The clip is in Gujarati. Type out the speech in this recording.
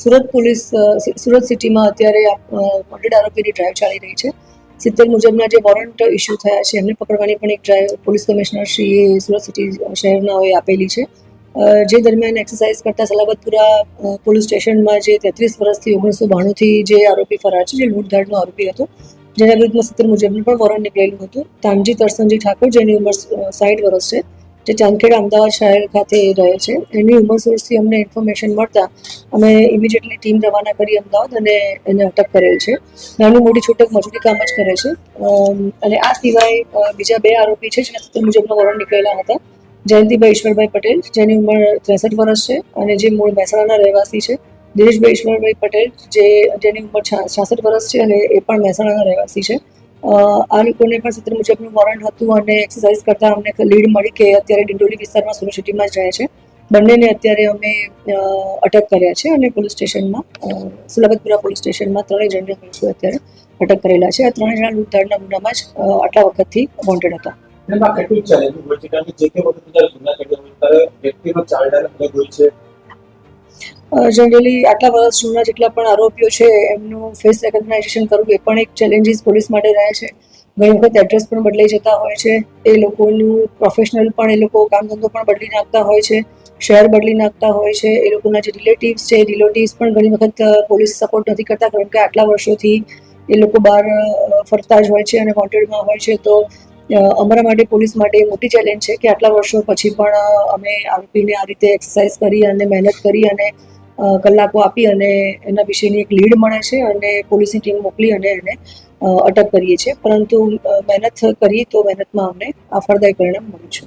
સુરત પોલીસ સુરત સિટીમાં અત્યારે વોન્ટેડ આરોપીની ડ્રાઈવ ચાલી રહી છે. 70 મુજબના જે વોરંટ ઇસ્યુ થયા છે એમને પકડવાની પણ એક ડ્રાઈવ પોલીસ કમિશનર શ્રીએ સુરત સિટી શહેરનાઓએ આપેલી છે. જે દરમિયાન એક્સરસાઇઝ કરતા સલાબતપુરા પોલીસ સ્ટેશનમાં જે 33 વર્ષથી 1992થી જે આરોપી ફરાર છે, જે લૂંટધાડનો આરોપી હતો, જેના વિરુદ્ધમાં 70 મુજબનું પણ વોરંટ નીકળેલું હતું. તામજી તરસનજી ઠાકોર, જેની ઉંમર 60 વર્ષ છે, જે ચાંદખેડા અમદાવાદ શહેર ખાતે રહે છે. એની ઉંમર સોર્સથી અમને ઇન્ફોર્મેશન મળતા અમે ઇમિડિયેટલી ટીમ રવાના કરી અમદાવાદ અને એને અટક કરેલ છે. નાની મોટી છૂટક મજૂરી કામ જ કરે છે. અને આ સિવાય બીજા 2 આરોપી છે જેના 70 મુજબના વોરંટ નીકળેલા હતા. જયંતિભાઈ ઈશ્વરભાઈ પટેલ, જેની ઉંમર 63 વર્ષ છે અને જે મૂળ મહેસાણાના રહેવાસી છે. દિનેશભાઈ ઈશ્વરભાઈ પટેલ, જેની ઉંમર 66 વર્ષ છે અને એ પણ મહેસાણાના રહેવાસી છે. આ લોકોને પણ 70 મુજબનું વોરંટ હતું અને એક્સરસાઇઝ કરતા અમને લીડ મળી કે અત્યારે ડિંડોલી વિસ્તારમાં સુરત સિટીમાં જ રહે છે. બંનેને અત્યારે અમે અટક કર્યા છે અને પોલીસ સ્ટેશનમાં સલાબતપુરા પોલીસ સ્ટેશનમાં 3 જણને અત્યારે અટક કરેલા છે. આ 3 જણા લૂંટધાડના ગુનામાં જ આટલા વખતથી વોન્ટેડ હતા. જનરલી આટલા વર્ષ જૂના જેટલા પણ આરોપીઓ છે એમનું ફેસ રેકોગ્નાઇઝેશન કરવું એ પણ એક ચેલેન્જીસ પોલીસ માટે રહે છે. ઘણી વખત એડ્રેસ પણ બદલાઈ જતા હોય છે. એ લોકોનું પ્રોફેશનલ પણ એ લોકો કામ ધંધો પણ બદલી નાખતા હોય છે, શહેર બદલી નાખતા હોય છે. એ લોકોના જે રિલેટિવ્સ છે, રિલેટિવ્સ પણ ઘણી વખત પોલીસ સપોર્ટ નથી કરતા, કારણ કે આટલા વર્ષોથી એ લોકો બહાર ફરતા જ હોય છે અને વોન્ટેડમાં હોય છે. તો અમારા માટે, પોલીસ માટે મોટી ચેલેન્જ છે કે આટલા વર્ષો પછી પણ અમે આરોપીને આ રીતે એક્સરસાઇઝ કરી અને મહેનત કરી અને કલાકો આપી અને એના વિશેની એક લીડ મળે છે અને પોલીસની ટીમ મોકલી અને એને અટક કરીએ છીએ. પરંતુ મહેનત કરી તો મહેનતમાં અમને આ ફળદાયી પરિણામ મળ્યું છે.